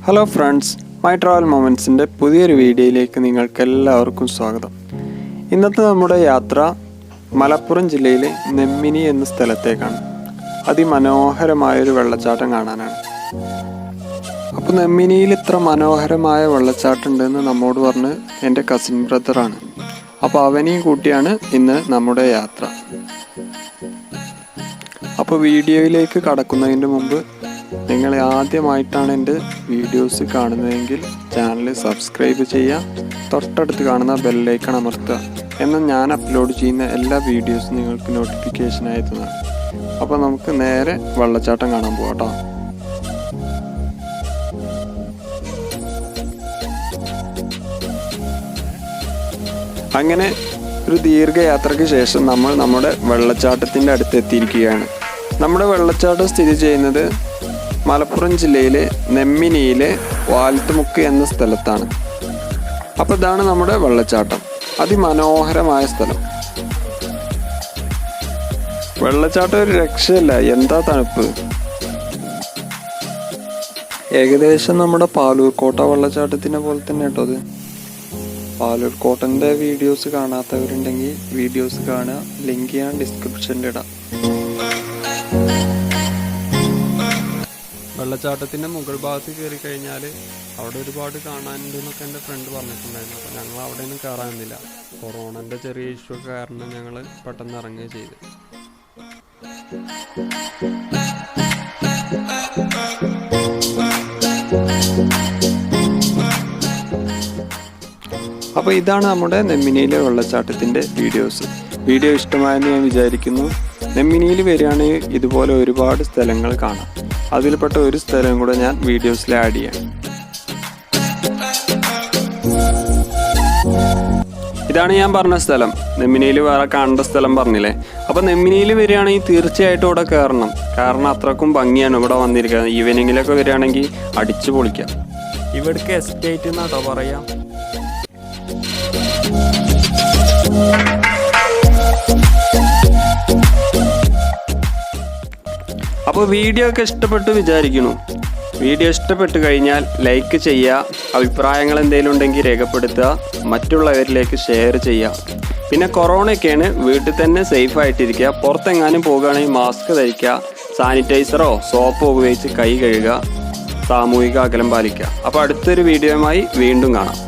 Hello friends, my travel മൊമെൻറ്റ്സിൻ്റെ പുതിയൊരു വീഡിയോയിലേക്ക് നിങ്ങൾക്കെല്ലാവർക്കും സ്വാഗതം. ഇന്നത്തെ നമ്മുടെ യാത്ര മലപ്പുറം ജില്ലയിലെ നെമ്മിനി എന്ന സ്ഥലത്തേക്കാണ്. അതിമനോഹരമായൊരു വെള്ളച്ചാട്ടം കാണാനാണ്. അപ്പോൾ നെമ്മിനിയിൽ ഇത്ര മനോഹരമായ വെള്ളച്ചാട്ടം ഉണ്ടെന്ന് നമ്മോട് പറഞ്ഞ് എൻ്റെ കസിൻ ബ്രദറാണ്. അപ്പോൾ അവനെയും കൂട്ടിയാണ് ഇന്ന് നമ്മുടെ യാത്ര. അപ്പോൾ വീഡിയോയിലേക്ക് കടക്കുന്നതിന് മുമ്പ് നിങ്ങൾ ആദ്യമായിട്ടാണ് എൻ്റെ വീഡിയോസ് കാണുന്നതെങ്കിൽ ചാനൽ സബ്സ്ക്രൈബ് ചെയ്യുക, തൊട്ടടുത്ത് കാണുന്ന ബെല്ലൈക്കൺ അമർത്തുക. എന്നാൽ ഞാൻ അപ്ലോഡ് ചെയ്യുന്ന എല്ലാ വീഡിയോസും നിങ്ങൾക്ക് നോട്ടിഫിക്കേഷനായി എത്തുന്നതാണ്. അപ്പോൾ നമുക്ക് നേരെ വെള്ളച്ചാട്ടം കാണാൻ പോകാം കേട്ടോ. അങ്ങനെ ഒരു ദീർഘയാത്രയ്ക്ക് ശേഷം നമ്മൾ നമ്മുടെ വെള്ളച്ചാട്ടത്തിൻ്റെ അടുത്ത് എത്തിയിരിക്കുകയാണ്. നമ്മുടെ വെള്ളച്ചാട്ടം സ്ഥിതി ചെയ്യുന്നത് മലപ്പുറം ജില്ലയിലെ നെമ്മിനിയിലെ വാൽത്തുമുക്ക് എന്ന സ്ഥലത്താണ്. അപ്പോൾ ഇതാണ് നമ്മുടെ വെള്ളച്ചാട്ടം. അതിമനോഹരമായ സ്ഥലം. വെള്ളച്ചാട്ടം ഒരു രക്ഷയില്ല, എന്താ തണുപ്പ്. ഏകദേശം നമ്മുടെ പാലൂർ കോട്ട വെള്ളച്ചാട്ടത്തിനെ പോലെ തന്നെ കേട്ടോ അത്. പാലൂർ കോട്ടൻ്റെ വീഡിയോസ് കാണാത്തവരുണ്ടെങ്കിൽ വീഡിയോസ് കാണുക, ലിങ്ക് ഞാൻ ഡിസ്ക്രിപ്ഷനിൽ ഇടാം. വെള്ളച്ചാട്ടത്തിൻ്റെ മുകൾ ഭാഗത്ത് കയറി കഴിഞ്ഞാൽ അവിടെ ഒരുപാട് കാണാനുണ്ട് എന്നൊക്കെ എൻ്റെ ഫ്രണ്ട് പറഞ്ഞിട്ടുണ്ടായിരുന്നു. അപ്പോൾ ഞങ്ങൾ അവിടെയൊന്നും കയറാനില്ല. കൊറോണൻ്റെ ചെറിയ ഇഷ്യൂ കാരണം ഞങ്ങൾ പെട്ടെന്ന് ഇറങ്ങുകയും ചെയ്തു. അപ്പോൾ ഇതാണ് നമ്മുടെ നെമ്മിനിയിലെ വെള്ളച്ചാട്ടത്തിൻ്റെ വീഡിയോസ്. വീഡിയോ ഇഷ്ടമായെന്ന് ഞാൻ വിചാരിക്കുന്നു. നെമ്മിനിയിൽ വരികയാണെങ്കിൽ ഇതുപോലെ ഒരുപാട് സ്ഥലങ്ങൾ കാണാം. അതിൽപ്പെട്ട ഒരു സ്ഥലം കൂടെ ഞാൻ വീഡിയോസിൽ ആഡ് ചെയ്യാം. ഇതാണ് ഞാൻ പറഞ്ഞ സ്ഥലം. നെമ്മിനിയിൽ വേറെ കാണേണ്ട സ്ഥലം പറഞ്ഞില്ലേ. അപ്പോൾ നെമ്മിനിയിൽ വരികയാണെങ്കിൽ തീർച്ചയായിട്ടും ഇവിടെ കയറണം. കാരണം അത്രക്കും ഭംഗിയാണ് ഇവിടെ വന്നിരിക്കുന്നത്. ഈവനിങ്ങിലൊക്കെ വരികയാണെങ്കിൽ അടിച്ചു പൊളിക്കാം. ഇവിടേക്ക് എസ്റ്റേറ്റ് എന്നാട്ടോ പറയാം. അപ്പോൾ വീഡിയോ ഒക്കെ ഇഷ്ടപ്പെട്ടു വിചാരിക്കുന്നു. വീഡിയോ ഇഷ്ടപ്പെട്ട് കഴിഞ്ഞാൽ ലൈക്ക് ചെയ്യുക, അഭിപ്രായങ്ങൾ എന്തെങ്കിലും ഉണ്ടെങ്കിൽ രേഖപ്പെടുത്തുക, മറ്റുള്ളവരിലേക്ക് ഷെയർ ചെയ്യുക. പിന്നെ കൊറോണയൊക്കെയാണ്, വീട്ടിൽ തന്നെ സേഫ് ആയിട്ടിരിക്കുക. പുറത്തെങ്ങാനും പോകുകയാണെങ്കിൽ മാസ്ക് ധരിക്കുക, സാനിറ്റൈസറോ സോപ്പോ ഉപയോഗിച്ച് കൈ കഴുകുക, സാമൂഹിക അകലം പാലിക്കുക. അപ്പോൾ അടുത്തൊരു വീഡിയോയുമായി വീണ്ടും കാണാം.